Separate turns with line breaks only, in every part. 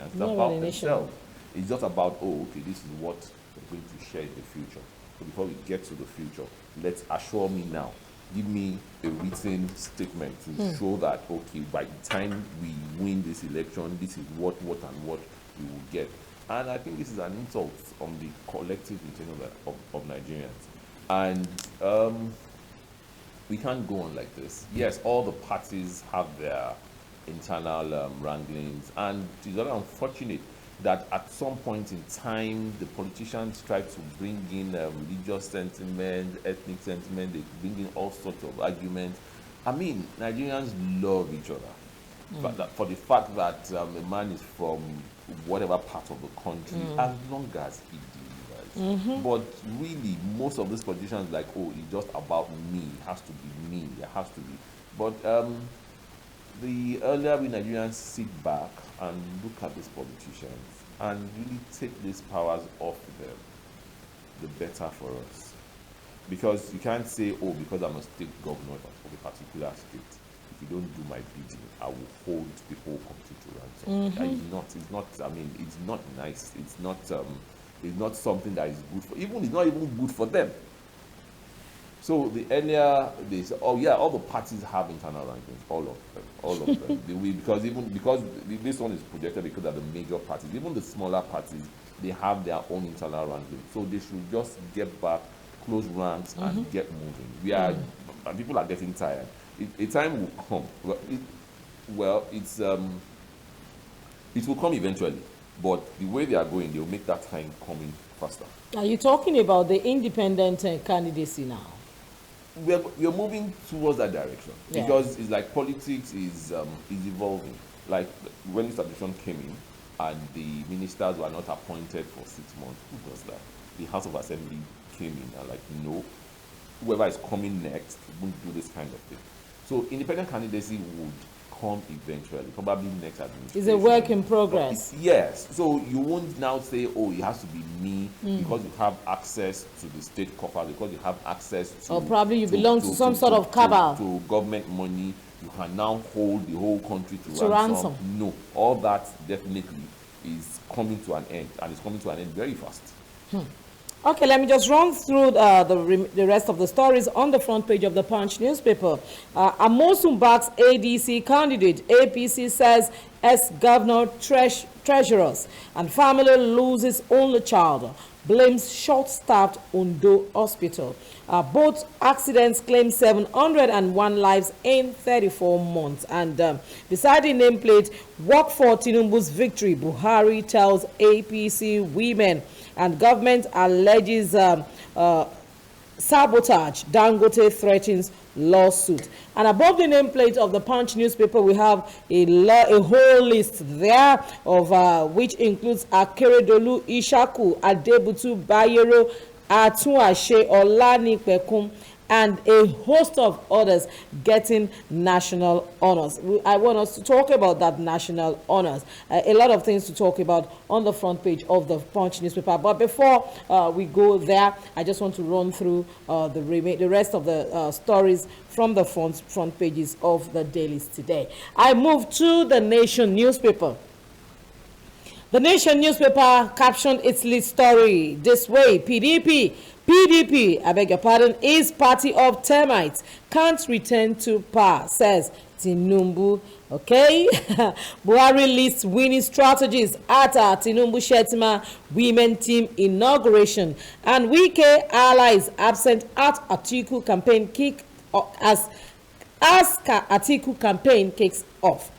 Nigerians. It's
Not
about
really
themselves. It's just about, oh, okay, this is what we're going to share in the future. So before we get to the future, let's assure me now. Give me a written statement to show that, okay, by the time we win this election, this is what we will get. And I think this is an insult on the collective intent of Nigerians. And we can't go on like this. Yes, all the parties have their internal wranglings, and it's very unfortunate that at some point in time the politicians try to bring in religious sentiment, ethnic sentiment. They bring in all sorts of arguments. I mean, Nigerians love each other. But for the fact that a man is from whatever part of the country, as long as he delivers. But really, most of these politicians like, oh, it's just about me. It has to be me. It has to be. But the earlier we Nigerians sit back and look at these politicians and really take these powers off them, the better for us. Because you can't say, oh, because I'm a state governor of a particular state, if you don't do my bidding, I will hold the whole country to ransom. It's not, I mean, it's not nice. It's not something that is good for, it's not even good for them. So the earlier they say, oh yeah, all the parties have internal rankings, all of them. because this one is projected because of the major parties. Even the smaller parties, they have their own internal rankings. So they should just get back, close ranks, and get moving. And people are getting tired. A time will come. It will come eventually. But the way they are going, they'll make that time coming faster.
Are you talking about the independent candidacy now?
We're moving towards that direction, because it's like politics is evolving. Like when this administration came in and the ministers were not appointed for 6 months, who does that? The House of Assembly came in and like, no, whoever is coming next won't do this kind of thing. So independent candidacy would come eventually, probably next administration.
It's a work in progress.
Yes. So you won't now say, oh, it has to be me because you have access to the state coffers, because you have access to...
Or probably you belong to some sort of cabal.
To government money. You can now hold the whole country to ransom. No. All that definitely is coming to an end, and it's coming to an end very fast.
Okay, let me just run through the rest of the stories on the front page of the Punch newspaper. Amosun backs ADC candidate. APC says ex-governor treasurers, and family loses only child. Blames short-staffed Ondo hospital. Both accidents claim 701 lives in 34 months. And beside the nameplate, work for Tinubu's victory, Buhari tells APC women. And government alleges sabotage. Dangote threatens lawsuit. And above the nameplate of the Punch newspaper, we have a whole list there of which includes Akeredolu, Ishaku, Adebutu, Bayero, Atuashe, Olanipekum, and a host of others getting national honors. I want us to talk about that national honors. A lot of things to talk about on the front page of the Punch newspaper. But before we go there, I just want to run through the rest of the stories from the front pages of the dailies today. I move to the Nation newspaper. The Nation newspaper captioned its lead story this way: PDP, I beg your pardon, is party of termites, can't return to power, says Tinubu. Okay, Buhari lists winning strategies at Tinubu Shetima women team inauguration, and Wike allies absent at Atiku campaign as Atiku campaign kicks off.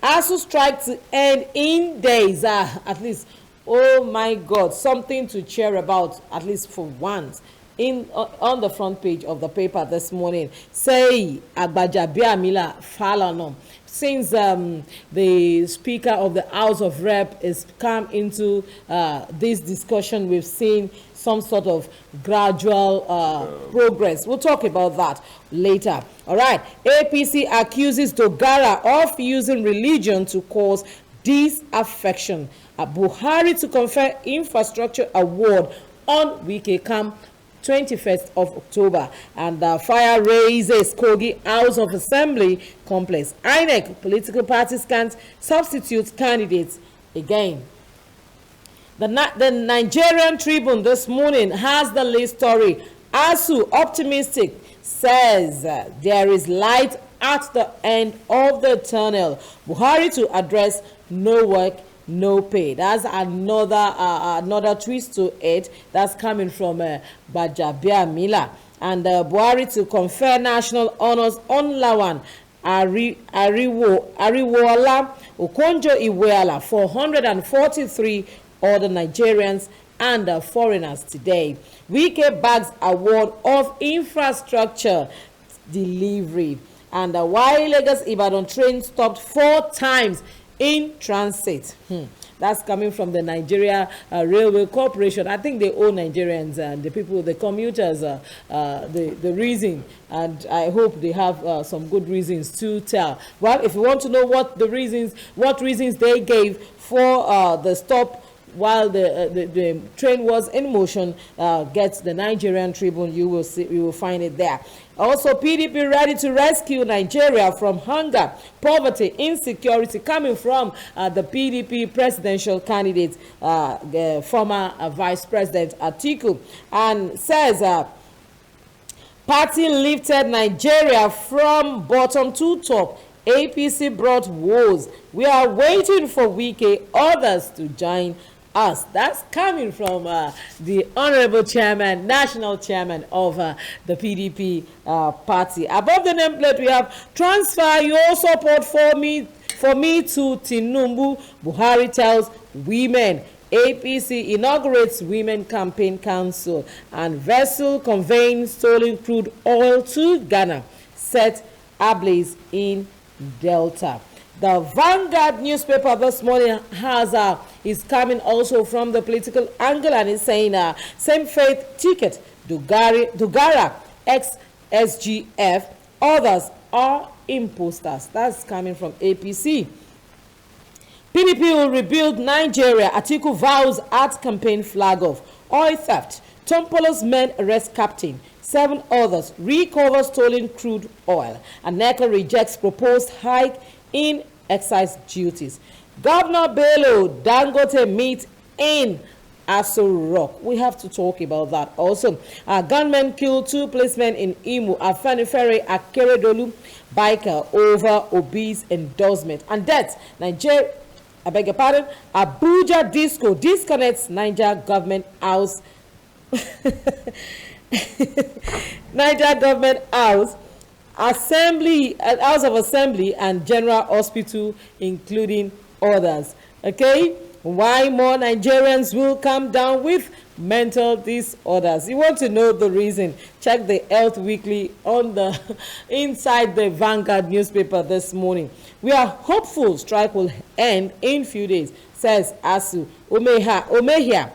ASU strike to end in days. At least, oh my God, something to cheer about, at least for once. On the front page of the paper this morning, say Agbajabiamila Falana. Since the Speaker of the House of Rep is come into this discussion, we've seen some sort of gradual progress. We'll talk about that later. All right. APC accuses Dogara of using religion to cause disaffection. Buhari to confer infrastructure award on Wike Camp 21st of October. And fire raises Kogi House of Assembly complex. INEC political parties can't substitute candidates again. The Nigerian Tribune this morning has the lead story. ASU optimistic says there is light at the end of the tunnel. Buhari to address no work, no pay. That's another twist to it. That's coming from Bajabia Mila. And Buhari to confer national honors on Lawan Ariwola Okonjo Iweala, 443 other Nigerians and foreigners today. Wike bags award of infrastructure delivery. And why Lagos Ibadan train stopped 4 times in transit. That's coming from the Nigeria Railway Corporation. I think they owe Nigerians and the people, the commuters, the reason. And I hope they have some good reasons to tell. Well, if you want to know what reasons they gave for the stop while the train was in motion, get the Nigerian Tribune. You will find it there. Also, PDP ready to rescue Nigeria from hunger, poverty, insecurity, coming from the PDP presidential candidate, former Vice President Atiku, and says party lifted Nigeria from bottom to top. APC brought woes. We are waiting for Wike, others to join us. That's coming from the honorable chairman, national chairman of the PDP party. Above the nameplate, we have transfer your support for me to Tinubu. Buhari tells women. APC inaugurates Women Campaign Council, and vessel conveying stolen crude oil to Ghana set ablaze in Delta. The Vanguard newspaper this morning is coming also from the political angle, and is saying same faith ticket, Dugara ex-SGF, others are imposters. That's coming from APC. PDP will rebuild Nigeria. Atiku vows at campaign flag off. Oil theft. Tompolo's men arrest captain. 7 others recover stolen crude oil. And NECA rejects proposed hike in excise duties. Governor Bello Dangote meet in Aso Rock. We have to talk about that also. Gunmen killed 2 policemen in Imo. Afenifere Akeredolu biker over obese endorsement. And death. Nigeria, I beg your pardon, Abuja Disco disconnects Niger government house. Niger government house. House of Assembly and General Hospital, including others. Okay, why more Nigerians will come down with mental disorders? You want to know the reason? Check the Health Weekly on the inside the Vanguard newspaper this morning. We are hopeful strike will end in few days, says ASU. Omehia.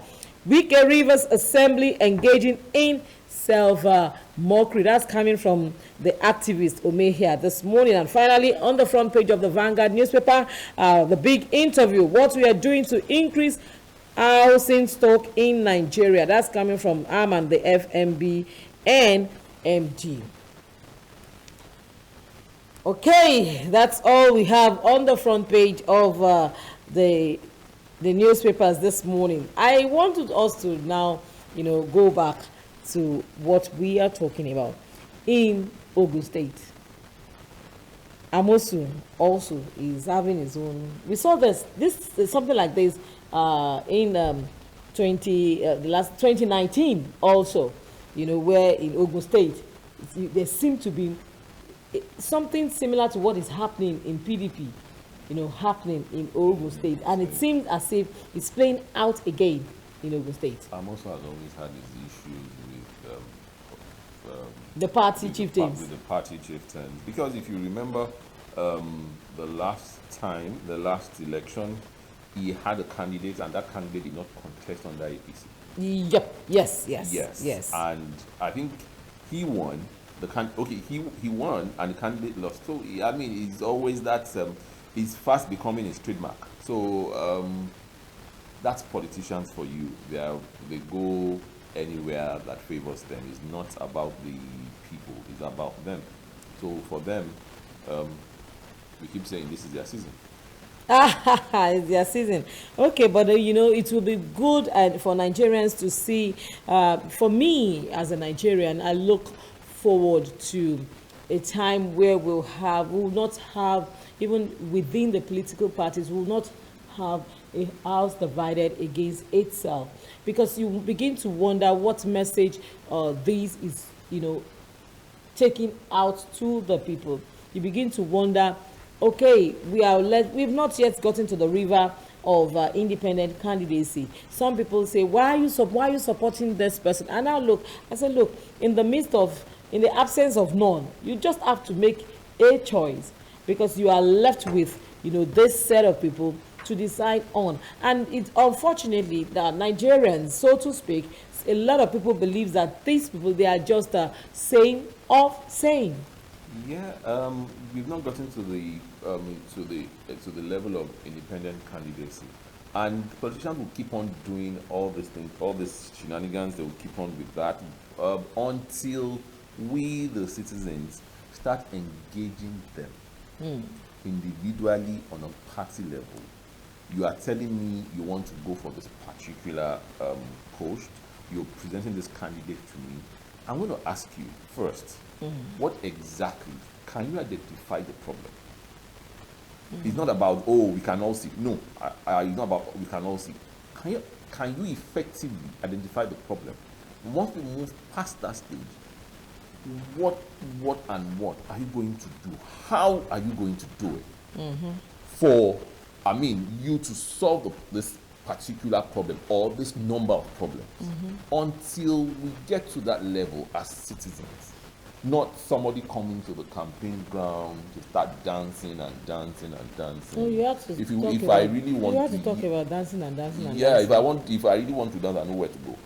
Wike Rivers Assembly engaging in self-mockery. That's coming from the activist Omehia this morning. And finally, on the front page of the Vanguard newspaper, the big interview, what we are doing to increase housing stock in Nigeria. That's coming from Aman, the FMB and MG. Okay, that's all we have on the front page of the newspapers this morning. I wanted us to now, go back to what we are talking about in Ogun State. Amosu also is having his own. We saw this is something like this in 2019 also, where in Ogun State there seemed to be something similar to what is happening in PDP, happening in Ogun State, and it seems as if it's playing out again in Ogun State.
Amosu has always had his issues with
the party chieftains.
With the party chieftains, because if you remember, the last election, he had a candidate, and that candidate did not contest under APC.
Yep. Yes.
And I think he won. He won, and the candidate lost. So it's always that. It's fast becoming his trademark. So that's politicians for you. They go anywhere that favors them. It's not about the people. It's about them. So for them, we keep saying this is their season.
It's their season. Okay, but it will be good and for Nigerians to see. For me, as a Nigerian, I look forward to a time where we will not have, even within the political parties, we will not have a house divided against itself, because you begin to wonder what message this is, taking out to the people. You begin to wonder, okay, we've not yet gotten to the river of independent candidacy. Some people say, why are you supporting this person? And I said, look, in the absence of none, you just have to make a choice, because you are left with, this set of people to decide on. And it's unfortunately that Nigerians, so to speak, a lot of people believe that these people, they are just saying of saying.
Yeah, we've not gotten to the level of independent candidacy, and politicians will keep on doing all these things, all these shenanigans. They will keep on with that until we, the citizens, start engaging them individually on a party level. You are telling me you want to go for this particular post. You're presenting this candidate to me. I'm going to ask you first, what exactly can you identify the problem? It's not about, oh, we can all see. No, it's not about we can all see. Can you effectively identify the problem? Once we move past that stage, what are you going to do? How are you going to do it? For, you to solve this particular problem or this number of problems until we get to that level as citizens. Not somebody coming to the campaign ground to start dancing and dancing and dancing.
No, you have to
If I really want
you have to talk about dancing and dancing and
yeah,
dancing.
if I really want to dance, I know where to go.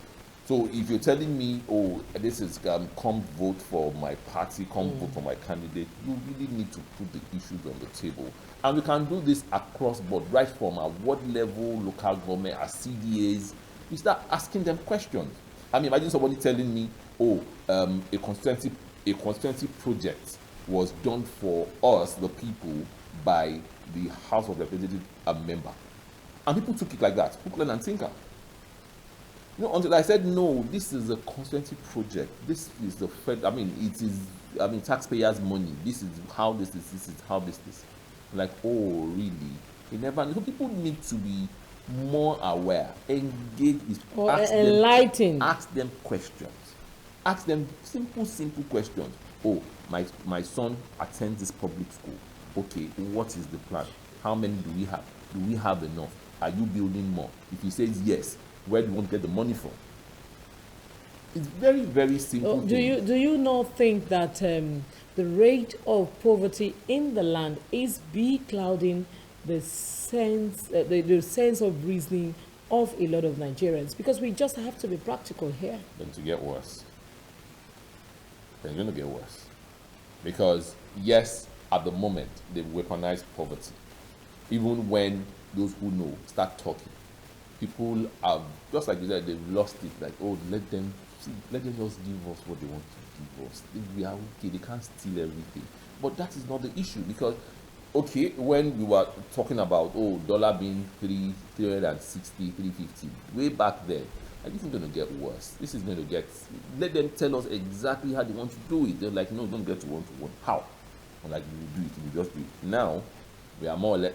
So if you're telling me, oh, this is come vote for my party, come vote for my candidate, you really need to put the issues on the table. And we can do this across board, right from at what level, local government, as CDAs. You start asking them questions. Imagine somebody telling me, oh, a constituency project was done for us, the people, by the House of Representatives, a member. And people took it like that, hook, line, and sinker. Until I said, no, this is a constituency project. This is the Fed. It is, taxpayers' money. This is how this is how this is. Like, oh, really? So people need to be more aware, engage,
enlightened.
Ask them questions. Ask them simple questions. Oh, my son attends this public school. Okay, what is the plan? How many do we have? Do we have enough? Are you building more? If he says yes, where do you want to get the money from? It's very, very simple.
Do you not think that the rate of poverty in the land is beclouding the sense of reasoning of a lot of Nigerians? Because we just have to be practical here.
Then to get worse. Then it's going to get worse. Because yes, at the moment they weaponize poverty. Even when those who know start talking, people have, just like you said, they've lost it. Like, oh, let them just give us what they want to give us. We are okay, they can't steal everything. But that is not the issue, because, okay, when we were talking about, oh, dollar being 360, 350, way back then, this is going to get worse. This is going to get, let them tell us exactly how they want to do it. They're like, no, don't get to one. How? I'm like, we do it, we just do it. Now, we are more or less,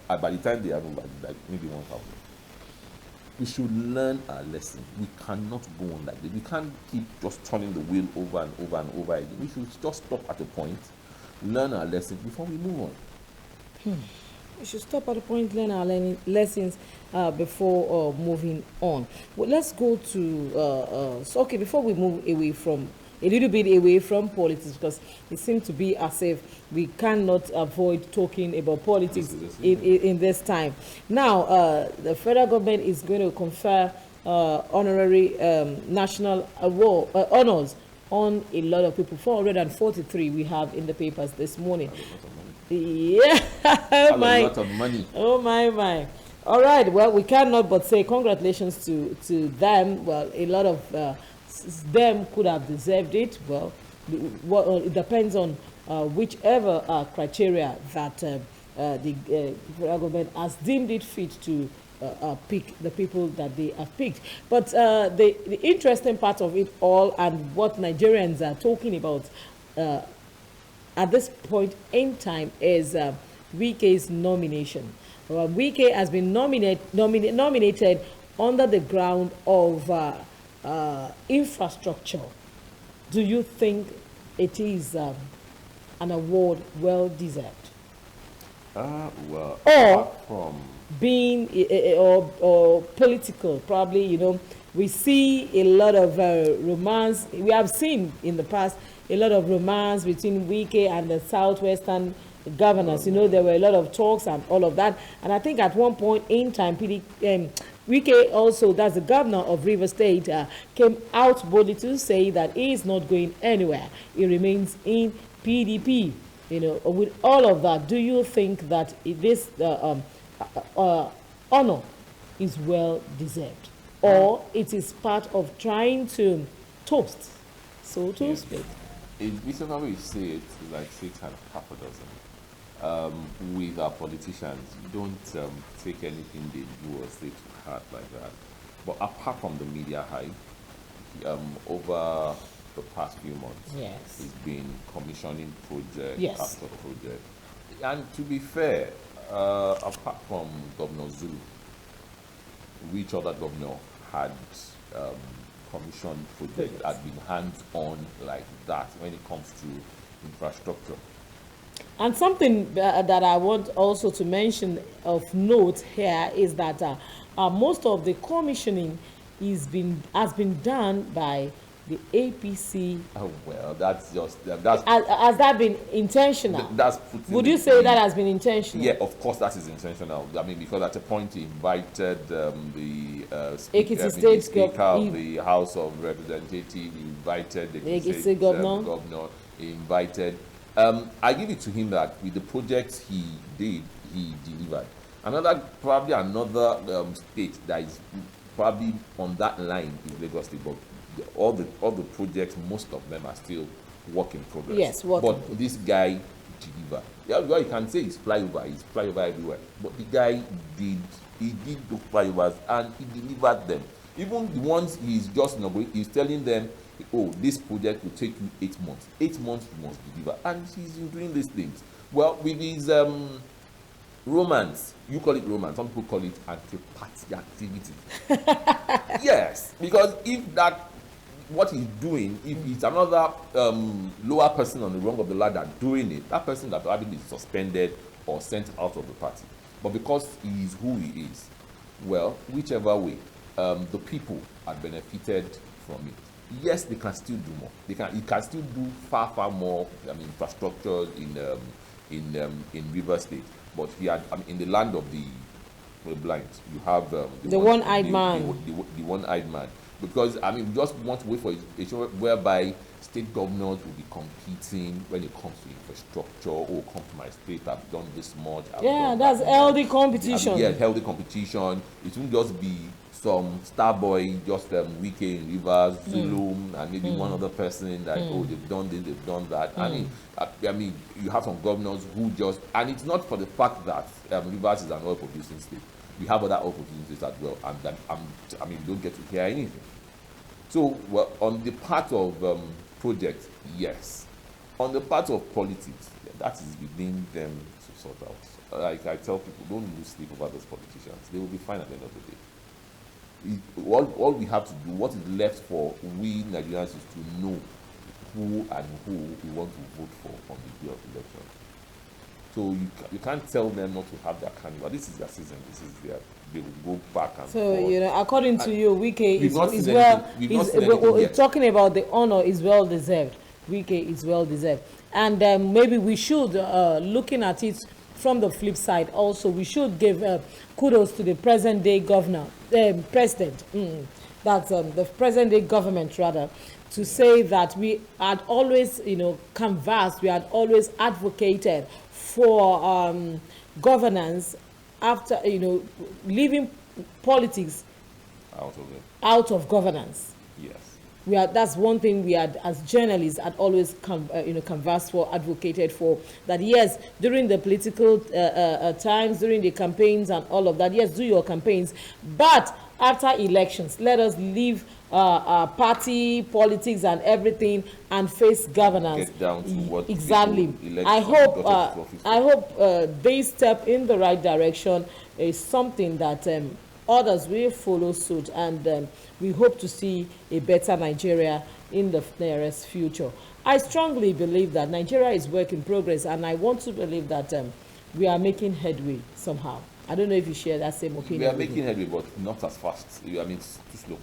by the time they have, like maybe 1,000. We should learn our lesson. We cannot go on like this. We can't keep just turning the wheel over and over and over again. We should just stop at a point, learn our lesson before we move on.
We should stop at a point, learn our lessons before moving on. Well, let's go to, before we move away from, a little bit away from politics, because it seems to be as if we cannot avoid talking about politics in this time. Now, the federal government is going to confer honorary national award honors on a lot of people. 443 we have in the papers this morning. Yeah.
A lot of money.
Oh my. All right. Well, we cannot but say congratulations to them. Well, a lot of them could have deserved it. Well, it depends on whichever criteria that the federal government has deemed it fit to pick the people that they have picked. But the interesting part of it all, and what Nigerians are talking about at this point in time, is Wike's nomination. Wike has been nominated under the ground of infrastructure. Do you think it is an award well deserved?
Well,
Or
apart from
being or political, probably, we see a lot of romance. We have seen in the past a lot of romance between Wike and the southwestern governors. There were a lot of talks and all of that. And I think at one point in time, Wike also, that's the governor of Rivers State, came out boldly to say that he is not going anywhere. He remains in PDP. With all of that, do you think that this honor is well deserved, or it is part of trying to toast, so to speak?
it's reasonable to say it's like 6 and half a dozen. With our politicians, you don't take anything they do or say to heart like that. But apart from the media hype, over the past few months,
Yes.
he's been commissioning project
Yes.
after project. And to be fair, apart from Governor Zulu, which other governor had commissioned project, had been hands-on like that when it comes to infrastructure?
And something that I want also to mention of note here is that most of the commissioning has been done by the APC.
Oh, well, that's just that's
Has that been intentional?
that's putting
Would you
it
say
in-
that has been intentional?
Yeah, of course that is intentional. I mean, because at a point he invited the
Ekiti
speaker,
State
speaker of
Gov-
the House of Representatives, he invited the
Ekiti
State
Governor.
governor, he invited. I give it to him that with the projects he did, he delivered. Probably another state that is probably on that line is Lagos State, but all the projects, most of them are still work in progress.
Yes, working.
But this guy delivered. Yeah, well, you can say he's flyover everywhere. But the guy did those flyovers and he delivered them. Even the ones he's just he's telling them, oh, this project will take you 8 months. 8 months you must deliver. And he's doing these things. Well, with his romance, you call it romance, some people call it anti-party activity. Yes, because if that what he's doing, if it's another lower person on the rung of the ladder doing it, that person that probably be suspended or sent out of the party. But because he is who he is, well, whichever way, the people are benefited from it. Yes, they can still do more. He can still do far more. I mean, infrastructure in River State. But he had, in the land of the blind, you have
The one-eyed man.
The one-eyed man. Because we just want to wait for a show whereby state governors will be competing when it comes to infrastructure. Oh, come to my state, I've done this much.
That's healthy competition.
Healthy competition. It won't just be some star boy, just Wike in Rivers, Zulum, and maybe one other person that oh, they've done this, they've done that. I mean, you have some governors who just, and it's not for the fact that Rivers is an oil producing state. We have other oil producing states as well, and that you don't get to hear anything. So, well, on the part of projects, yes. On the part of politics, that is within them to sort out. Like I tell people, don't lose sleep over those politicians. They will be fine at the end of the day. All we have to do, what is left for we Nigerians, is to know who we want to vote for on the day of election. So you can't tell them not to have their carnival. This is their season. They will go back and
So
forth.
according to you, Wike is
not seen
well.
anything- we've not seen anything
We're
yet.
talking about the honor is well deserved. Wike is well deserved, and maybe we should, looking at it from the flip side, also we should give kudos to the present day governor, president. That's the present day government rather, to say that we had always, canvassed, we had always advocated for governance after, leaving politics
Out of it.
out of governance.
Yes.
that's one thing we had as journalists had always canvassed for, advocated for, that yes, during the political times, during the campaigns and all of that, yes, do your campaigns, but after elections, let us leave party politics and everything and face governance.
Get down to what
Exactly. I hope they step in the right direction is something that others will follow suit, and we hope to see a better Nigeria in the nearest future. I strongly believe that Nigeria is work in progress, and I want to believe that we are making headway somehow. I don't know if you share that same opinion.
We are making headway, but not as fast. I mean, it's too slow.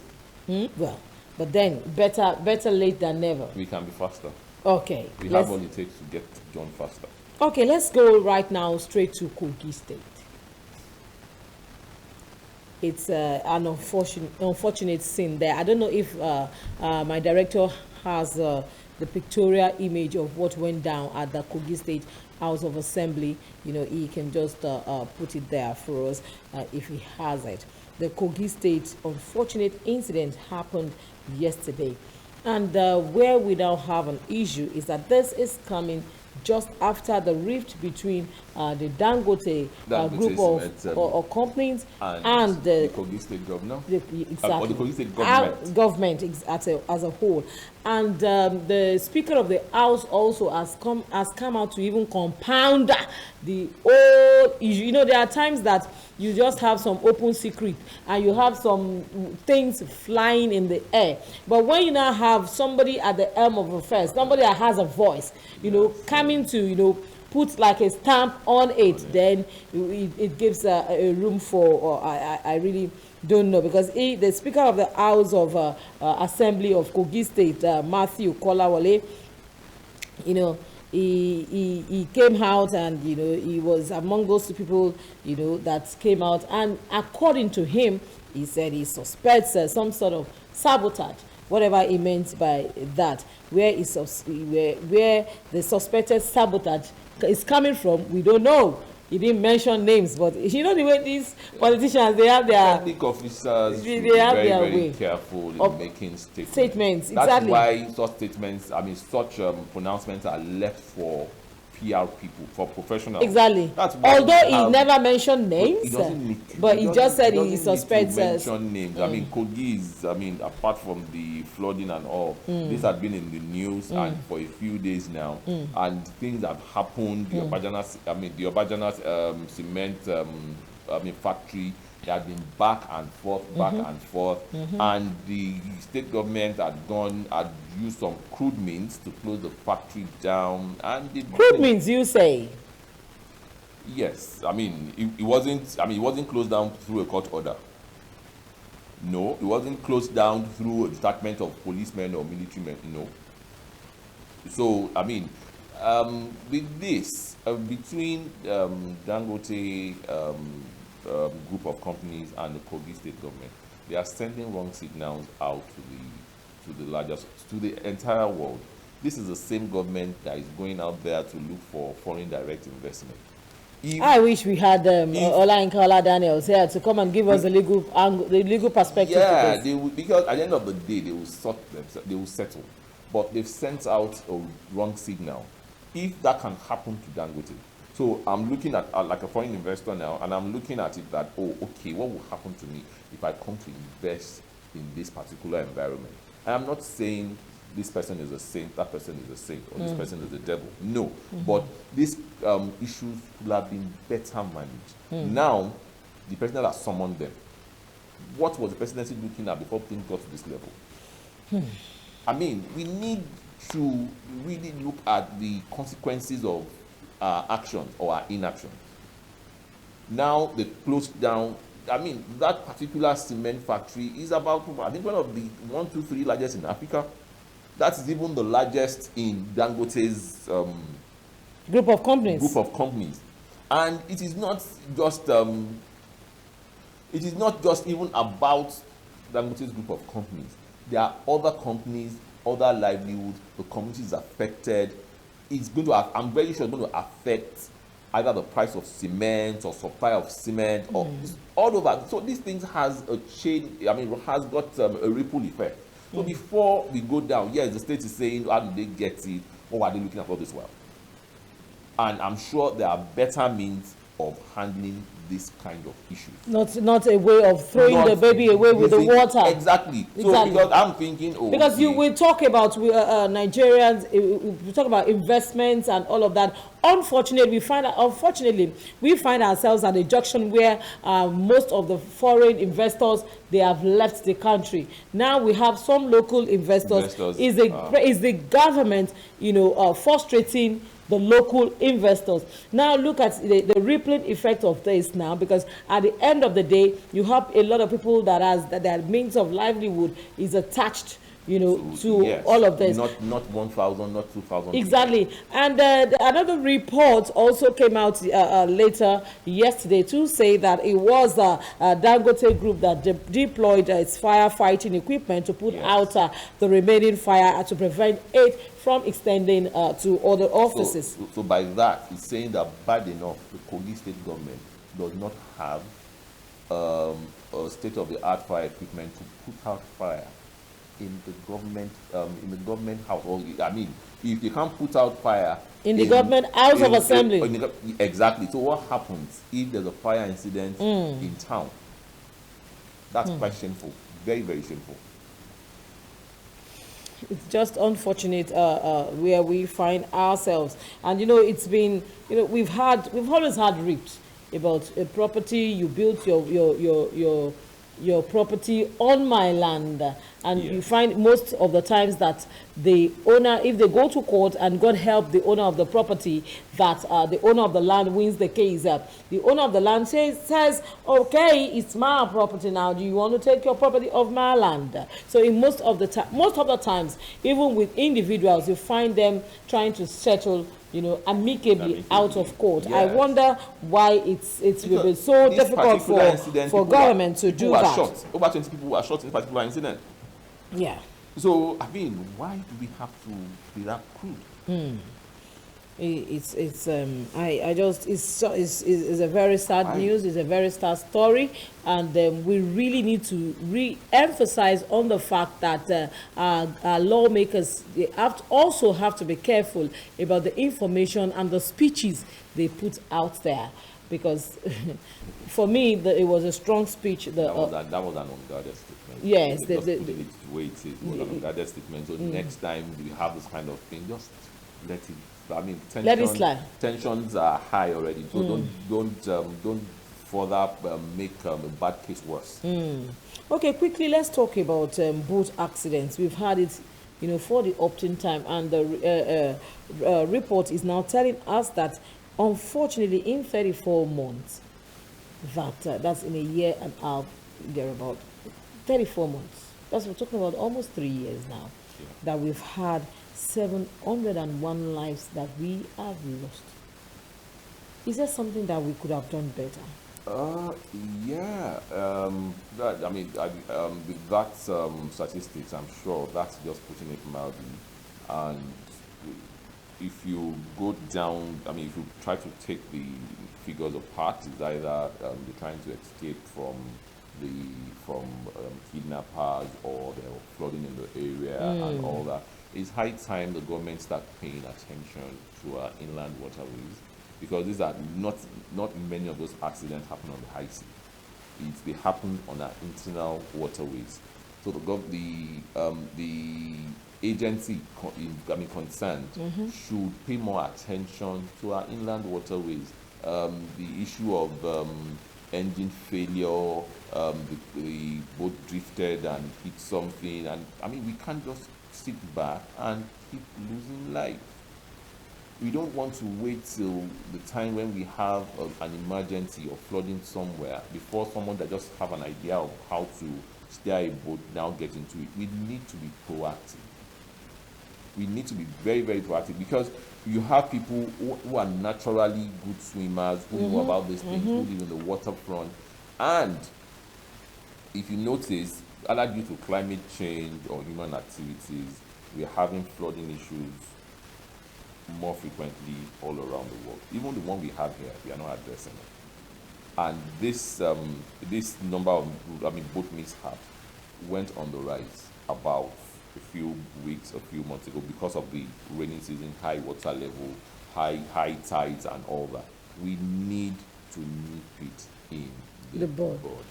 Well, but then better late than never.
We can be faster.
Okay.
We have what it takes to get done faster.
Okay, let's go right now straight to Kogi State. It's an unfortunate scene there. I don't know if my director has the pictorial image of what went down at the Kogi State House of Assembly. You know, he can just put it there for us if he has it. The Kogi State unfortunate incident happened yesterday, and where we now have an issue is that this is coming just after the rift between the Dangote group of companies and the
Kogi State governor,
exactly,
or the Kogi State government
as a whole. And the Speaker of the House also has come out to even compound the whole issue. You know, there are times that you just have some open secret and you have some things flying in the air. But when you now have somebody at the helm of affairs, somebody that has a voice, you know, coming to, you know, put like a stamp on it, then it gives a room for, I really don't know, because the Speaker of the House of Assembly of Kogi State, Matthew Kolawole, you know, he came out, and you know, he was among those people, you know, that came out, and according to him, he said he suspects some sort of sabotage, whatever he meant by that. Where the suspected sabotage is coming from, we don't know. He didn't mention names, but you know the way these politicians, they have their
public officers
they
have
have their
very
way
careful in making
statements.
That's
exactly
why such statements, I mean, such pronouncements are left for PR people, for professionals.
Exactly.
That's why
although he never mentioned names, but he just said he suspects.
Mention names. I mean, Kogi is, I mean, apart from the flooding and all, this had been in the news and for a few days now, and things have happened. The Obajana's cement, factory. They had been back and forth, and the state government had used some crude means to close the factory down. And
crude means, you say?
Yes, I mean it wasn't. I mean, it wasn't closed down through a court order. No, it wasn't closed down through a detachment of policemen or military men. No. So I mean, with this between Dangote group of companies and the Kogi state government, they are sending wrong signals out to the entire world. This is the same government that is going out there to look for foreign direct investment.
I wish we had Ola Daniels here to come and give us the legal perspective.
Yeah, they will, because at the end of the day, they will settle. But they've sent out a wrong signal. If that can happen to Dangote, so I'm looking at like a foreign investor now, and I'm looking at it that, oh, okay, what will happen to me if I come to invest in this particular environment? I am not saying this person is a saint, that person is a saint, or this person is the devil. No, but these issues could have been better managed. Now, the president has summoned them. What was the presidency looking at before things got to this level? I mean, we need to really look at the consequences of our actions or our inaction. Now they closed down. I mean, that particular cement factory is about, I think, one of the 1, 2, 3 largest in Africa. That is even the largest in Dangote's
group of companies.
And it is not just even about Dangote's group of companies. There are other companies, other livelihoods, the communities affected. It's going to, I'm very sure it's going to affect either the price of cement or supply of cement or all over. So these things has a chain, I mean, has got a ripple effect. So before we go down, yes, the state is saying, how did they get it? What are they looking at all this while? And I'm sure there are better means of handling this kind of issues.
Not a way of throwing
Not
the baby away with the water.
Exactly. So
Exactly.
because I'm thinking, oh,
because you will talk about Nigerians, we talk about investments and all of that. Unfortunately, we find ourselves at a junction where most of the foreign investors, they have left the country. Now we have some local investors. Is the government, frustrating the local investors? Now look at the rippling effect of this now, because at the end of the day, you have a lot of people that their means of livelihood is attached, to
yes,
all of this.
Not 1,000, not 2,000.
Exactly. And another report also came out later yesterday to say that it was a Dangote group that deployed its firefighting equipment to put out the remaining fire to prevent it from extending to other offices.
So by that, it's saying that bad enough, the Kogi state government does not have a state-of-the-art fire equipment to put out fire in the government house. I mean, if you can't put out fire
in the government house of assembly.
Exactly. So what happens if there's a fire incident in town? That's quite shameful. Very, very shameful.
It's just unfortunate where we find ourselves. And it's been, we've always had rips about a property. You built your property on my land, and you find most of the times that the owner, if they go to court and God help the owner of the property, that the owner of the land wins the case. The owner of the land says, okay, it's my property now. Do you want to take your property off my land? So in most of the times, even with individuals, you find them trying to settle, amicably out of court. Yes. I wonder why it's been so difficult for government to do that.
Over 20 people were shot in this particular incident.
Yeah.
So I mean, why do we have to be that crude?
It's a very sad news. It's a very sad story, and we really need to re-emphasize on the fact that our lawmakers, they also have to be careful about the information and the speeches they put out there, because for me it was a strong speech. That was an
unguarded statement.
Yes,
the way it is was an unguarded statement. So next time we have this kind of thing, just let it. I mean, tensions are high already, so don't further make a bad case worse.
Okay, quickly, let's talk about boat accidents. We've had it, for the opting time, and the report is now telling us that, unfortunately, in 34 months, that's in a year and a half, thereabout, 34 months. We're talking about almost 3 years now, that we've had 701 lives that we have lost. Is there something that we could have done better?
Yeah. With that statistics, I'm sure that's just putting it mildly. And if you go down, if you try to take the figures apart, it's either they're trying to escape from kidnappers, or they're flooding in the area and all that. It's high time the government start paying attention to our inland waterways, because these are not many of those accidents happen on the high sea. They happen on our internal waterways. So the agency concerned should pay more attention to our inland waterways. The issue of engine failure, the boat drifted and hit something, and we can't just sit back and keep losing life. We don't want to wait till the time when we have an emergency or flooding somewhere before someone that just have an idea of how to steer a boat now get into it. We need to be proactive. We need to be very, very proactive, because you have people who are naturally good swimmers, who know about these things, who live in the waterfront. And if you notice, either due to climate change or human activities, we are having flooding issues more frequently all around the world. Even the one we have here, we are not addressing it. And this number of boat mishaps went on the rise. about a few weeks, a few months ago, because of the rainy season, high water level, high tides, and all that. We need to nip it in
The board.
board.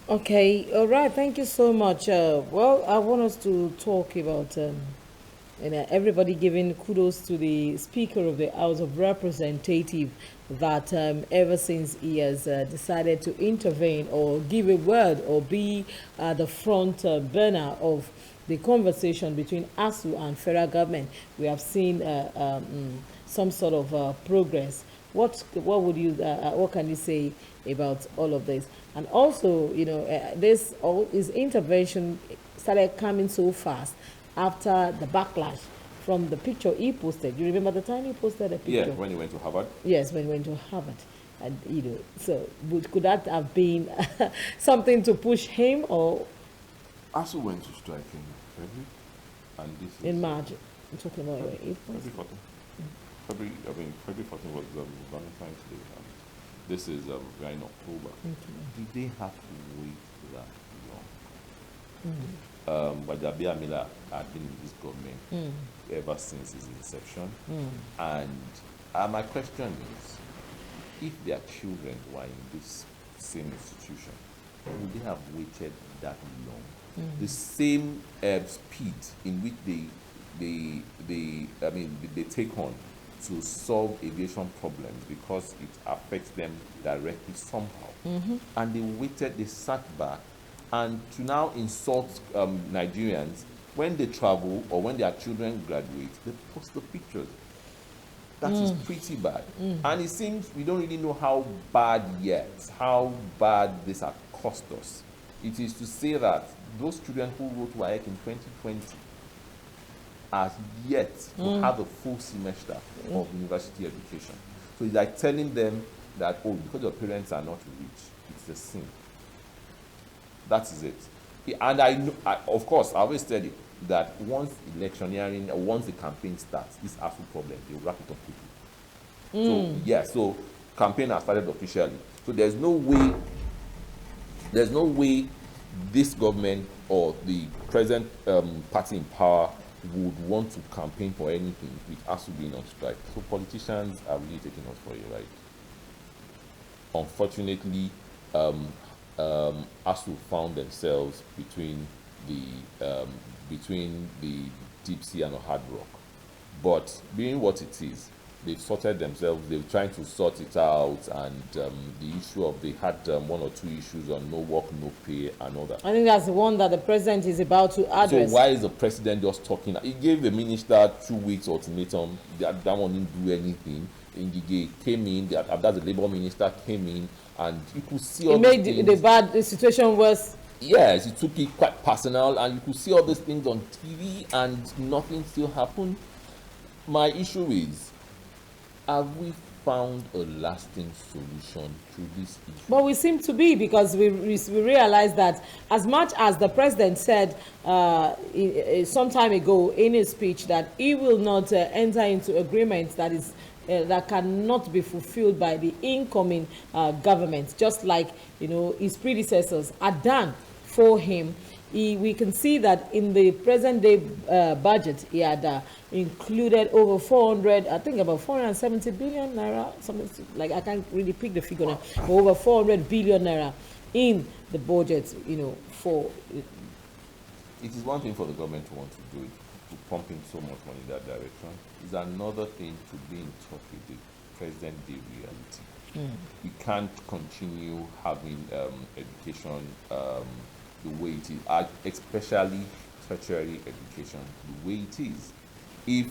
Okay, all right. Thank you so much. Well, I want us to talk about everybody giving kudos to the Speaker of the House of Representatives that ever since he has decided to intervene or give a word or be the front burner of the conversation between ASU and federal government, we have seen some sort of progress. What can you say about all of this? And also, his intervention started coming so fast after the backlash from the picture he posted. You remember the time he posted a picture?
Yeah, when he went to Harvard.
Yes, when he went to Harvard. And so could that have been something to push him, or
ASU went to strike in February, and this is
in March? I'm talking about April.
February 14th. February 14th was Valentine's Day. And this is we are in October. Did they have to wait that long? Wajabia Miller had been in this government ever since his inception. And my question is, if their children were in this same institution, would they have waited that long? The same speed in which they take on to solve aviation problems, because it affects them directly somehow. And they waited, they sat back, and to now insult Nigerians when they travel or when their children graduate, they post the pictures. That is pretty bad. And it seems we don't really know how bad this has cost us. It is to say that those children who wrote WAEC in 2020 are yet to have a full semester of university education. So it's like telling them that, oh, because your parents are not rich, it's a sin. That is it. And I know, of course, I always tell you that once electioneering, or once the campaign starts, this ASU problem, they will wrap it up quickly. So campaign has started officially. So there's no way this government or the present party in power would want to campaign for anything with ASU being on strike. So politicians are really taking us for a ride. Unfortunately, ASU found themselves between the deep sea and a hard rock. But being what it is, they've sorted themselves, they're trying to sort it out, and the issue of they had one or two issues on no work, no pay, and all that.
I think that's the one that the president is about to address.
So why is the president just talking? He gave the minister 2 weeks ultimatum. That one didn't do anything. Ngige came in, that's the labor minister came in, and you could see all
things. He made the situation worse.
Yes, he took it quite personal, and you could see all these things on TV, and nothing still happened. My issue is, have we found a lasting solution to this issue?
Well, we seem to be, because we realize that as much as the president said some time ago in his speech that he will not enter into agreements that cannot be fulfilled by the incoming government, just like his predecessors had done for him. We can see that in the present day budget, he had included over 470 billion naira, something like, I can't really pick the figure now, but over 400 billion naira in the budget, for.
It is one thing for the government to want to do it, to pump in so much money in that direction. It's another thing to be in touch with the present day reality. We can't continue having education the way it is, especially tertiary education, the way it is. If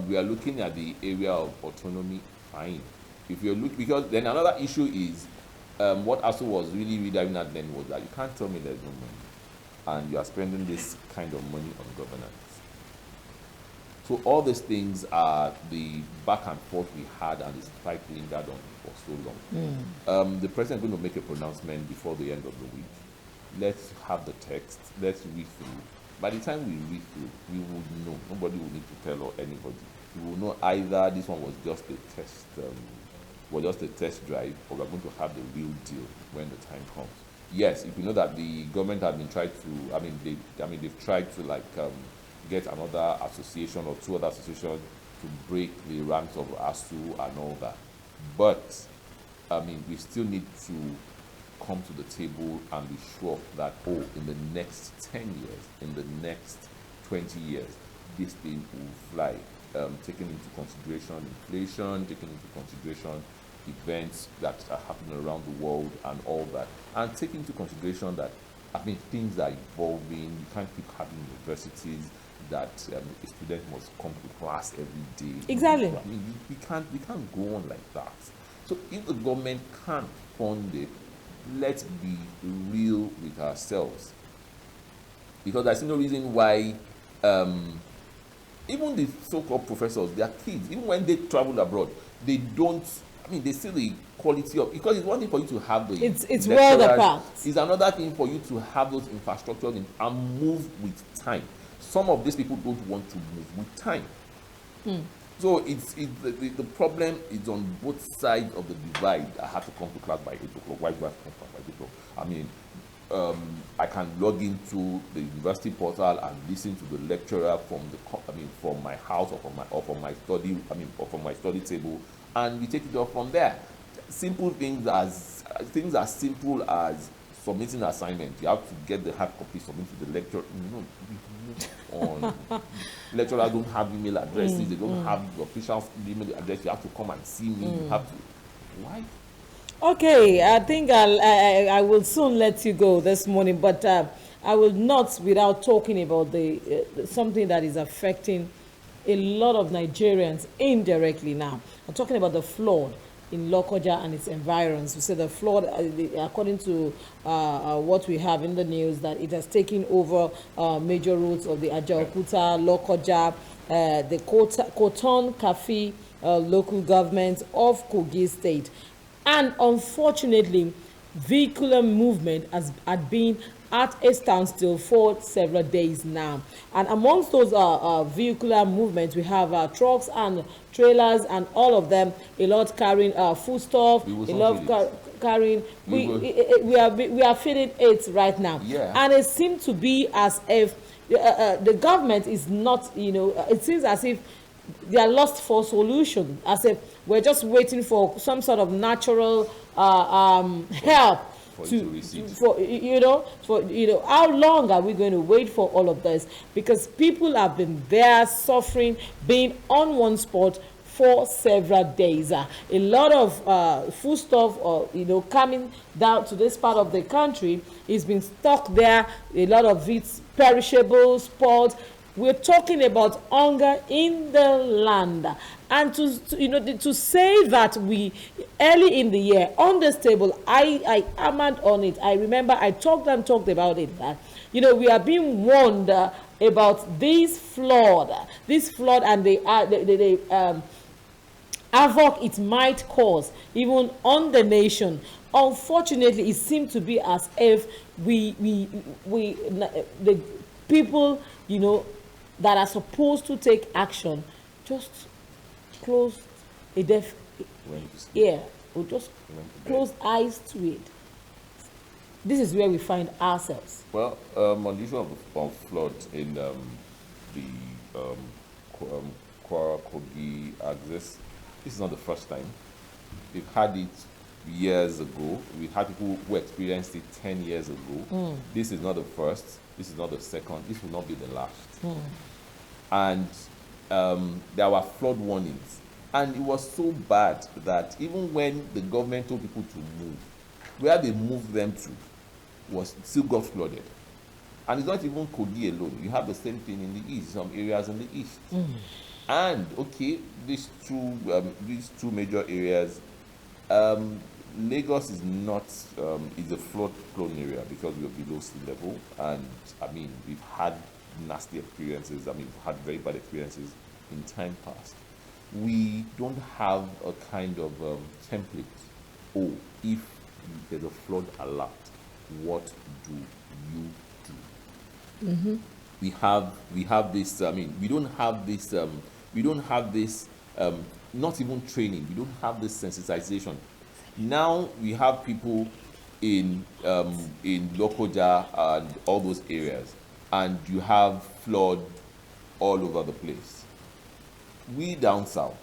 we are looking at the area of autonomy, fine. If you're looking, because then another issue is what ASU was really driving at then was that you can't tell me there's no money, and you are spending this kind of money on governance. So all these things are the back and forth we had, and it's quite lingered on for so long. The president is going to make a pronouncement before the end of the week. Let's have the text, let's read through. By the time we read through, we would know. Nobody will need to tell or anybody. We will know either this one was just a test drive, or we're going to have the real deal when the time comes. yes, if you know that the government have been tried to, they've tried to like get another association or two other associations to break the ranks of ASU and all that. But we still need to come to the table and be sure that, oh, in the next 10 years, in the next 20 years, this thing will fly. Taking into consideration inflation, taking into consideration events that are happening around the world and all that, and taking into consideration that things are evolving. You can't keep having universities that a student must come to class every day.
Exactly.
We can't go on like that. So if the government can't fund it, let's be real with ourselves, because I see no reason why even the so-called professors, their kids, even when they travel abroad, they don't. They see the quality of, because it's one thing for you to have the
it's world apart.
It's another thing for you to have those infrastructures and move with time. Some of these people don't want to move with time. So the problem is on both sides of the divide. I have to come to class by 8 o'clock. Why do I have to come to class by 8 o'clock? I can log into the university portal and listen to the lecturer from my house or from my study table, and we take it off from there. Simple things as simple as submitting an assignment. You have to get the hard copy submitted to the lecturer. Lecturers don't have email addresses. They don't have the official email address. You have to come and see me. You have to. Why?
Okay, I think I will soon let you go this morning, but I will not without talking about the something that is affecting a lot of Nigerians indirectly now. I'm talking about the flood in Lokoja and its environs. We say the flood, according to what we have in the news, that it has taken over major roads of the Ajaokuta, Lokoja, the Koton Kafi local government of Kogi State. And unfortunately, vehicular movement had been at a standstill for several days now. And amongst those vehicular movements, we have trucks and trailers and all of them, a lot carrying foodstuff, a lot carrying. We are feeling it right now.
Yeah.
And it seems to be as if the government is not, it seems as if they are lost for solution, as if we're just waiting for some sort of natural help how long are we going to wait for all of this? Because people have been there suffering, being on one spot for several days. A lot of foodstuff, coming down to this part of the country is being stuck there. A lot of it's perishable, spoiled. We're talking about hunger in the land, and to say that we early in the year on this table, I hammered on it. I remember I talked about it, that we are being warned about this flood, and the havoc it might cause even on the nation. Unfortunately, it seems to be as if the people that are supposed to take action just close a deaf ear, or just close eyes to it. This is where we find ourselves.
Well, on the issue of flood in the Kwara Kogi axis, this is not the first time. We've had it years ago. We had people who experienced it 10 years ago. This is not the first. This is not the second. This will not be the last. And there were flood warnings. And it was so bad that even when the government told people to move, where they moved them to still got flooded. And it's not even Kogi alone. You have the same thing in the east, some areas in the east. And okay, these two major areas, Lagos is not is a flood-prone area because we are below sea level, and we've had nasty experiences. We've had very bad experiences in time past. We don't have a kind of template. Oh, if there's a flood alert, what do you do? We have this. We don't have this. We don't have this. Not even training. We don't have this sensitization. Now we have people in Lokoja and all those areas, and you have flood all over the place. We down south,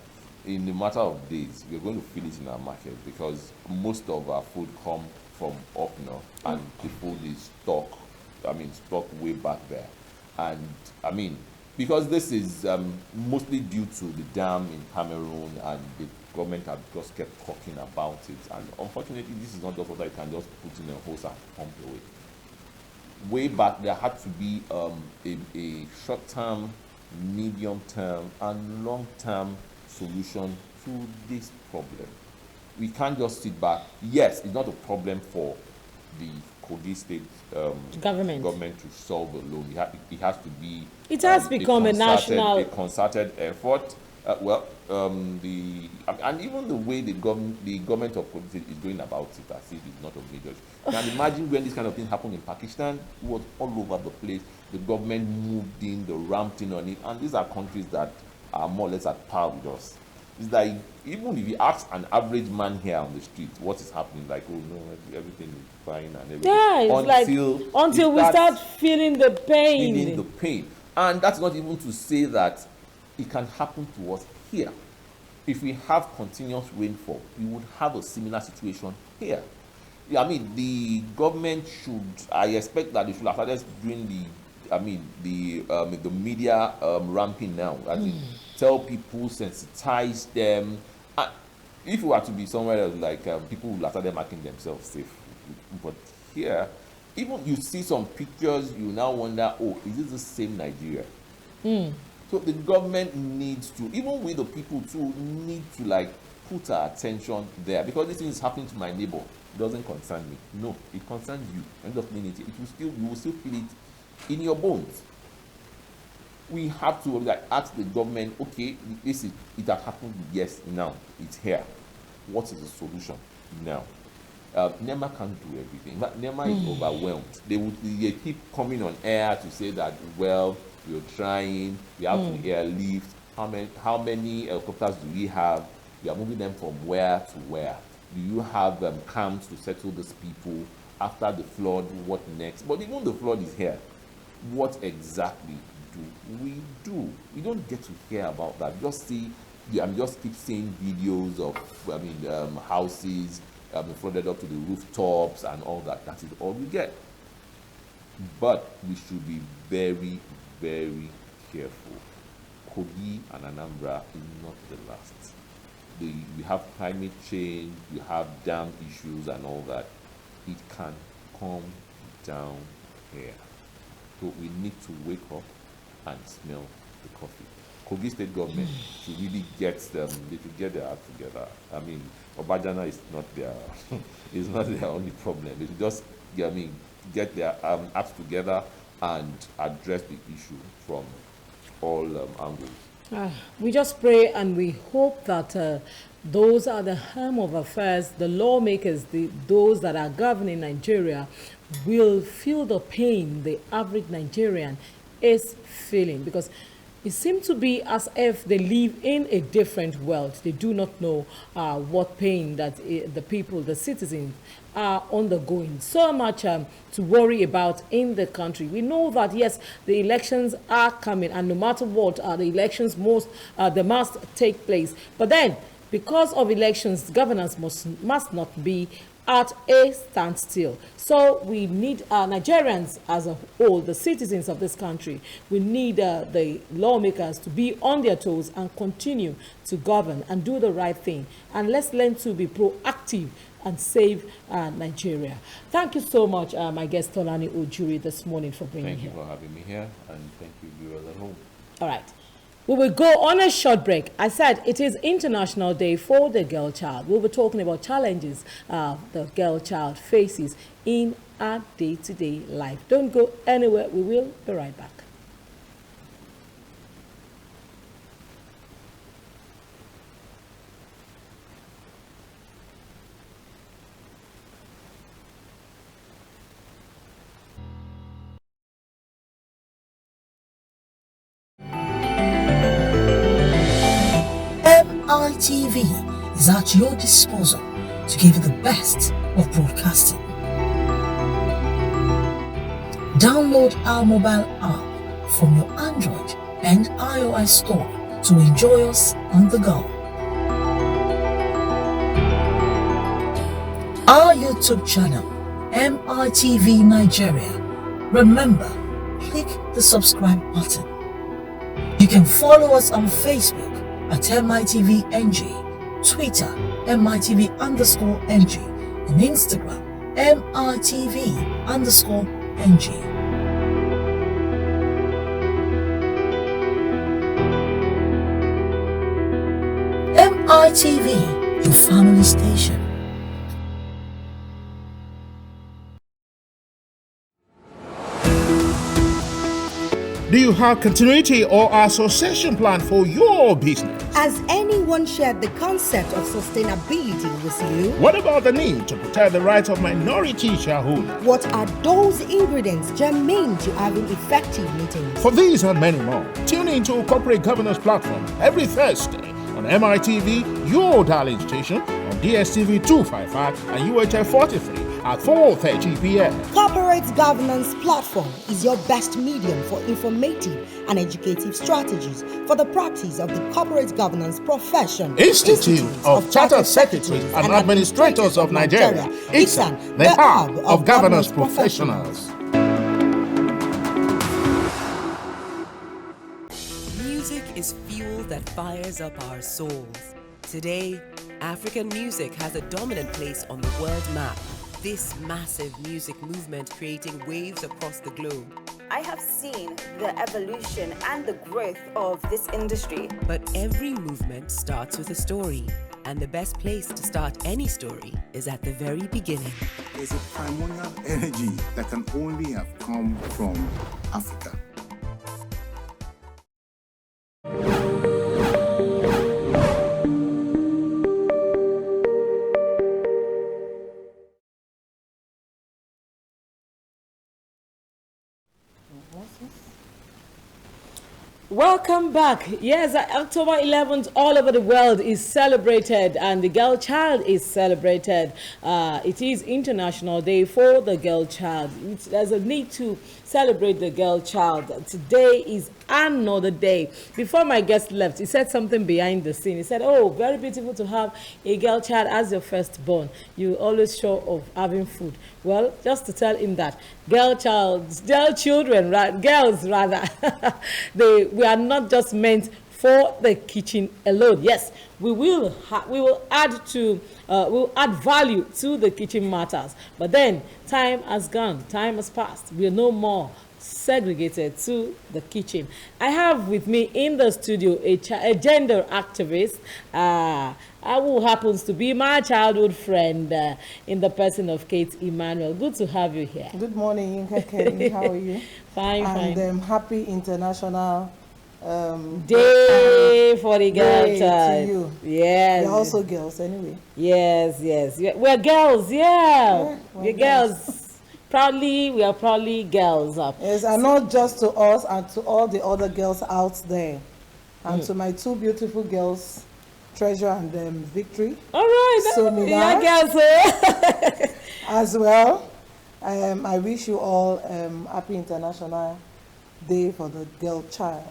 in a matter of days, we're going to feel it in our market because most of our food come from up north, and the food is stock way back there. And because this is mostly due to the dam in Cameroon, and the government have just kept talking about it. And unfortunately, this is not just what I can just put in a hose and pump away. Way back, there had to be a short-term, medium-term, and long-term solution to this problem. We can't just sit back. Yes, it's not a problem for the Kogi State
Government
to solve alone. It has to be.
It has become a national,
concerted effort. And even the way the government of Kogi State is going about it, as if it's not a major. Now imagine when this kind of thing happened in Pakistan. It was all over the place. The government moved in, they ramped in on it, and these are countries that are more or less at par with us. It's like, even if you ask an average man here on the street what is happening, like, oh no, everything is fine and everything.
Yeah, it's until we start feeling the pain.
Feeling the pain. And that's not even to say that it can happen to us here. If we have continuous rainfall, we would have a similar situation here. The government should, I expect that they should have started doing the media ramping now. Tell people, sensitize them. If you were to be somewhere else, like people will have started making themselves safe. But here, even you see some pictures, you now wonder, oh, is this the same Nigeria? So the government needs to, even with the people too, need to put our attention there, because this thing is happening to my neighbor. It doesn't concern me. No, it concerns you. End of minute, you will still feel it in your bones. We have to ask the government, okay, it has happened, yes, now it's here. What is the solution now? NEMA can't do everything. NEMA is overwhelmed. They keep coming on air to say that, well, we're trying, we have to airlift. How many helicopters do we have? We are moving them from where to where? Do you have camps to settle these people after the flood? What next? But even the flood is here. What exactly do we do? We don't get to hear about that. Just keep seeing videos of houses flooded up to the rooftops and all that. That is all we get. But we should be very, very careful. Kogi and Anambra is not the last. We have climate change, we have dam issues and all that. It can come down here. So we need to wake up and smell the coffee. Kogi State government should really get them. They should get their act together. Obajana is not their only problem. They should just get their acts together and address the issue from all angles.
We just pray and we hope that those are the helm of affairs, the lawmakers, those that are governing Nigeria, will feel the pain the average Nigerian is feeling, because it seems to be as if they live in a different world. They do not know what pain that the people, the citizens, are undergoing. So much to worry about in the country. We know that, yes, the elections are coming, and no matter what, the elections they must take place. But then, because of elections, governance must not be at a standstill. So we need Nigerians as a whole, the citizens of this country, we need the lawmakers to be on their toes and continue to govern and do the right thing. And let's learn to be proactive and save Nigeria. Thank you so much, my guest Tolani Ojuri, this morning for bringing
here.
Thank
you for having me here, and thank you, viewers at home.
All right. We will go on a short break. I said it is International Day for the Girl Child. We'll be talking about challenges the girl child faces in our day-to-day life. Don't go anywhere. We will be right back.
ITV is at your disposal to give you the best of broadcasting. Download our mobile app from your Android and iOS store to enjoy us on the go. Our YouTube channel, MITV Nigeria. Remember, click the subscribe button. You can follow us on Facebook at MITV-NG, Twitter, MITV_NG, and Instagram, MITV_NG. MITV, your family station.
Do you have continuity or association plan for your business?
Has anyone shared the concept of sustainability with you?
What about the need to protect the rights of minority shareholders?
What are those ingredients germane to having effective meetings?
For these and many more, tune in to Corporate Governance Platform every Thursday on MITV, your darling station, on DSTV 255 and UHF 43 at 4:30 p.m.
Corporate Governance Platform is your best medium for informative and educative strategies for the practice of the corporate governance profession.
Institute of Chartered Secretaries and Administrators of Nigeria, ICSAN, the hub of governance professionals.
Music is fuel that fires up our souls. Today, African music has a dominant place on the world map. This massive music movement creating waves across the globe.
I have seen the evolution and the growth of this industry.
But every movement starts with a story, and the best place to start any story is at the very beginning.
There's a primordial energy that can only have come from Africa.
Welcome back. Yes, October 11th all over the world is celebrated, and the girl child is celebrated. It is International Day for the Girl Child. There's a need to celebrate the girl child. Today is another day. Before my guest left, he said something behind the scene. He said, oh, very beautiful to have a girl child as your firstborn. You always sure of having food. Well, just to tell him that girl children, right? Girls rather, we are not just meant for the kitchen alone. Yes, we will add value to the kitchen matters. But then time has gone, time has passed. We are no more segregated to the kitchen. I have with me in the studio a gender activist who happens to be my childhood friend in the person of Kate Emmanuel. Good to have you here.
Good morning, Yinka. How are you?
Fine.
And happy International
Day for the girl child.
To you.
Yes.
We're also girls anyway.
Yes. We're girls, yeah. We're girls. We are proudly girls.
Yes, and not just to us, and to all the other girls out there. And to my two beautiful girls, Treasure and Victory.
All right.
So
yeah, girls.
As well. I wish you all happy International Day for the Girl Child.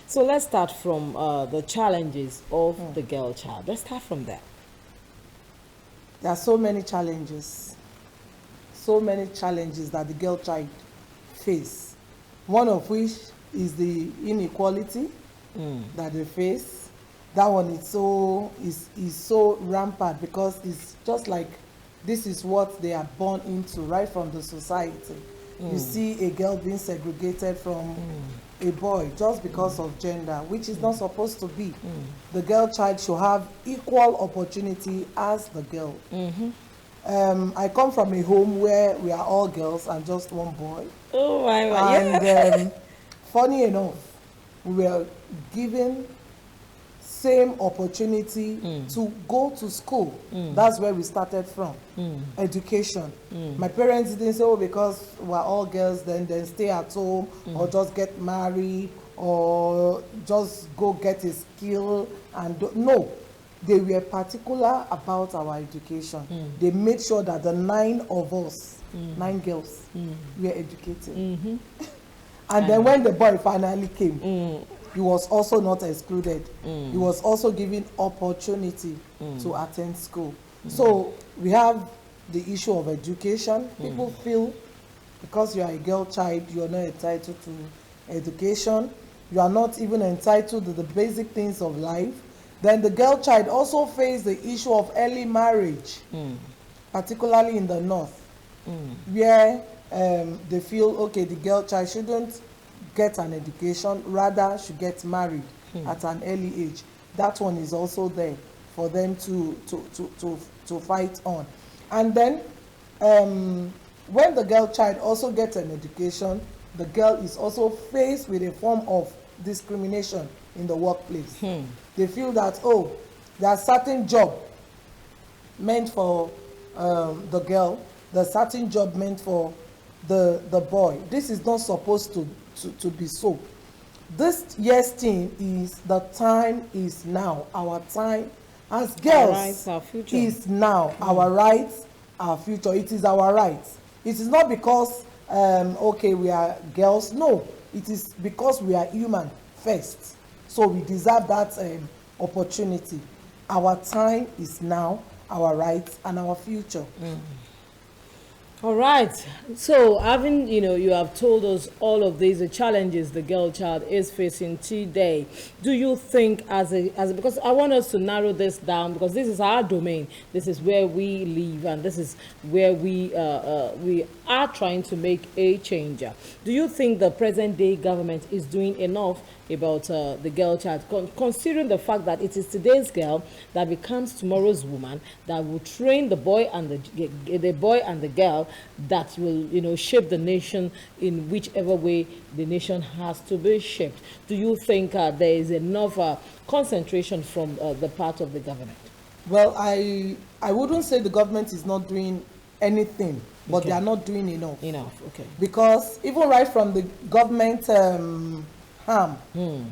So let's start from the challenges of the girl child. Let's start from there.
There are so many challenges. So many challenges that the girl child face. One of which is the inequality that they face. That one is so rampant because it's just like this is what they are born into right from the society. You see a girl being segregated from a boy just because of gender, which is not supposed to be. The girl child should have equal opportunity as the girl. I come from a home where we are all girls and just one boy.
Oh my God.
And funny enough, we were given same opportunity to go to school. That's where we started from. Education. My parents didn't say, oh, because we're all girls, then stay at home or just get married or just go get a skill. No, they were particular about our education. They made sure that the 9 of us 9 girls were educated. And then when the boy finally came, he was also not excluded. He was also given opportunity to attend school. So we have the issue of education. People feel because you are a girl child, you are not entitled to education. You are not even entitled to the basic things of life. Then the girl child also face the issue of early marriage, particularly in the north, where they feel, okay, the girl child shouldn't get an education, rather should get married at an early age. That one is also there for them to fight on. And then when the girl child also gets an education, the girl is also faced with a form of discrimination in the workplace. They feel that, oh, there's certain job meant for the girl, there's certain job meant for the boy. This is not supposed to be so. This year's theme is the time is now. Our time as girls,
our rights, our future,
is now. Our rights, our future. It is our rights. It is not because okay, we are girls. No, it is because we are human first. So we deserve that opportunity. Our time is now, our rights and our future.
All right. So, having, you have told us all of these the challenges the girl child is facing today. Do you think because I want us to narrow this down, because this is our domain, this is where we live, and this is where we are trying to make a change. Do you think the present day government is doing enough about the girl child, considering the fact that it is today's girl that becomes tomorrow's woman, that will train the boy and the girl that will shape the nation in whichever way the nation has to be shaped? Do you think there is enough concentration from the part of the government?
Well, I wouldn't say the government is not doing anything, but they are not doing enough.
Okay.
Because even right from the government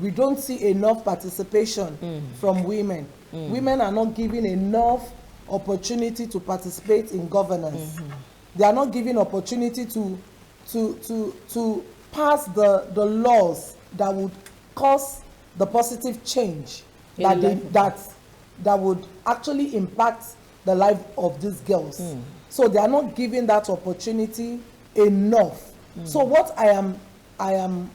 we don't see enough participation from women. Women are not given enough opportunity to participate in governance. They are not given opportunity to pass the laws that would cause the positive change that would actually impact the life of these girls. So they are not given that opportunity enough. So what I am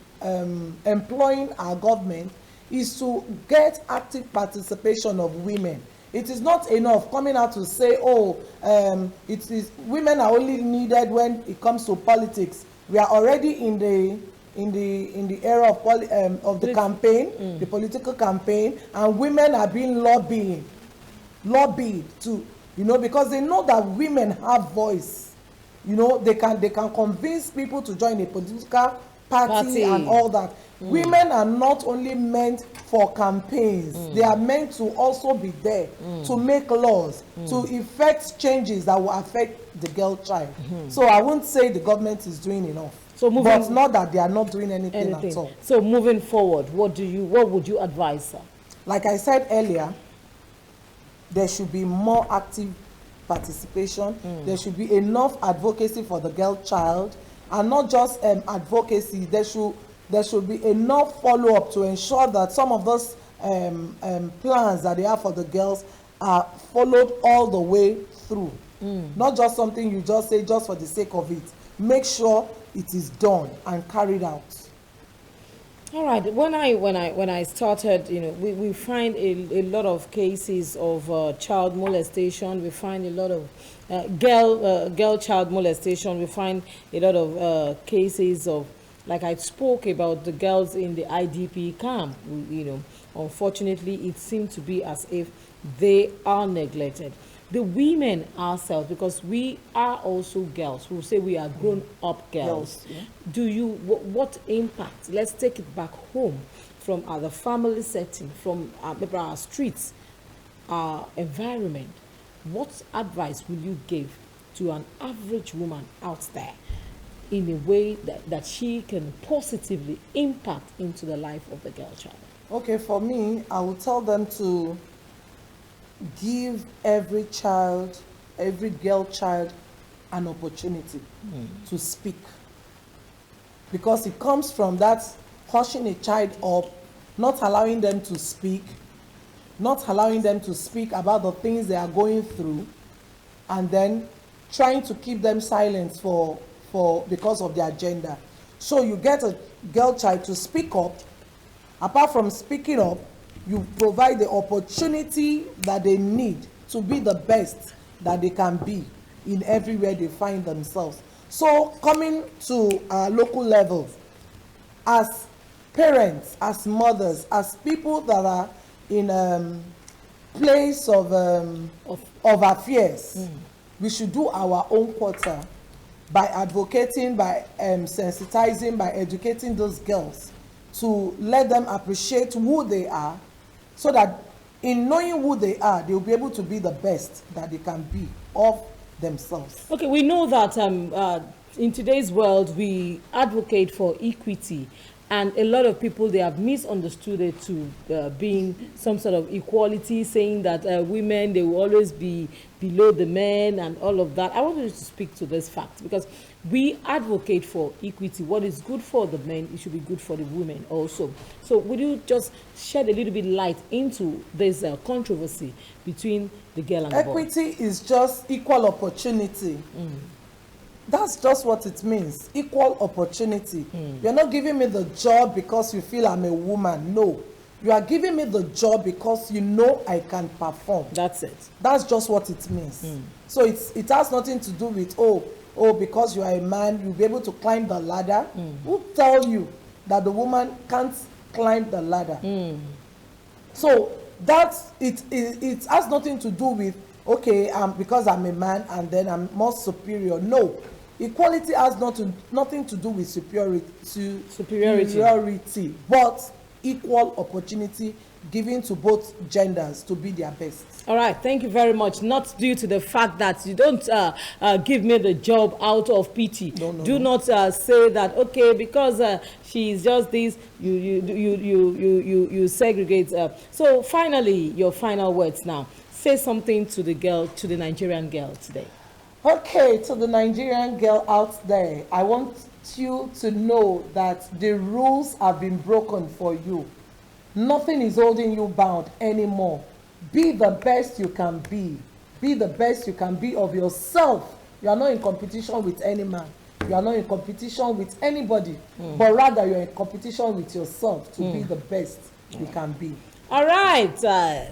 employing our government is to get active participation of women. It is not enough coming out to say, oh, it is women are only needed when it comes to politics. We are already in the era of the campaign, the political campaign, and women are being lobbied to, because they know that women have voice. They can convince people to join a political party and all that. Women are not only meant for campaigns, they are meant to also be there to make laws, to effect changes that will affect the girl child. So I won't say the government is doing enough, but not that they are not doing anything at all.
So moving forward, what would you advise, sir?
Like I said earlier, there should be more active participation. There should be enough advocacy for the girl child. And not just advocacy, there should be enough follow-up to ensure that some of those plans that they have for the girls are followed all the way through. Not just something you just say just for the sake of it. Make sure it is done and carried out.
All right. When I started, we find a lot of cases of child molestation. We find a lot of girl child molestation. We find a lot of cases of, like I spoke about, the girls in the IDP camp. Unfortunately, it seems to be as if they are neglected. The women ourselves, because we are also girls, who say we are grown-up girls. What impact? Let's take it back home from the family setting, from maybe our streets, our environment. What advice will you give to an average woman out there in a way that she can positively impact into the life of the girl child?
Okay, for me, I will tell them to give every girl child, an opportunity to speak, because it comes from that hushing a child up, not allowing them to speak, not allowing them to speak about the things they are going through, and then trying to keep them silent because of their gender. So you get a girl child to speak up. Apart from speaking up, you provide the opportunity that they need to be the best that they can be in everywhere they find themselves. So coming to our local level, as parents, as mothers, as people that are in place of affairs, we should do our own quarter by advocating, by sensitizing, by educating those girls to let them appreciate who they are, so that in knowing who they are, they will be able to be the best that they can be of themselves.
Okay, we know that in today's world, we advocate for equity, and a lot of people, they have misunderstood it to being some sort of equality, saying that women, they will always be below the men and all of that. I want you to speak to this fact, because we advocate for equity. What is good for the men, it should be good for the women also. So would you just shed a little bit light into this controversy between the girl and the boy?
Equity is just equal opportunity. That's just what it means, equal opportunity. You're not giving me the job because you feel I'm a woman. No, you are giving me the job because you know I can perform.
That's it.
That's just what it means. So it has nothing to do with, oh, because you are a man, you'll be able to climb the ladder. Who tell you that the woman can't climb the ladder? So it has nothing to do with, okay, because I'm a man and then I'm more superior. No, equality has nothing to do with superiority, but equal opportunity given to both genders to be their best.
All right, thank you very much. Not due to the fact that you don't give me the job out of pity. Do not say that, okay, because she's just this, you segregate. So finally, your final words now. Say something to the girl, to the Nigerian girl today.
Okay, to the Nigerian girl out there, I want you to know that the rules have been broken for you. Nothing is holding you bound anymore. Be the best you can be. Be the best you can be of yourself. You are not in competition with any man. You are not in competition with anybody, but rather you are in competition with yourself to be the best you can be.
All right.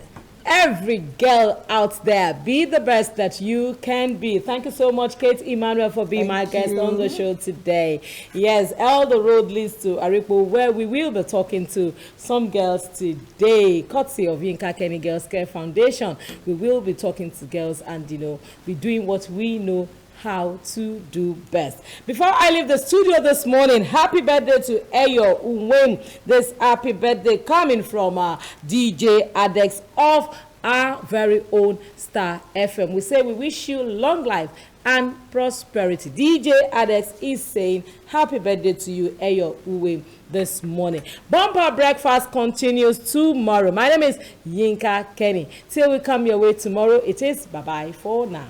Every girl out there, be the best that you can be. Thank you so much, Kate Emmanuel, for being my guest on the show today. Yes, all the road leads to Aripo, where we will be talking to some girls today, courtesy of Yinka Kenny Girls Care Foundation. We will be talking to girls and, be doing what we know how to do best. Before I leave the studio this morning, happy birthday to Eyo Unweng. This happy birthday coming from DJ Adex of our very own Star FM. We say we wish you long life and prosperity. DJ Adex is saying happy birthday to you, Eyo Unweng, this morning. Bumper breakfast continues tomorrow. My name is Yinka Kenny. Till we come your way tomorrow, it is bye-bye for now.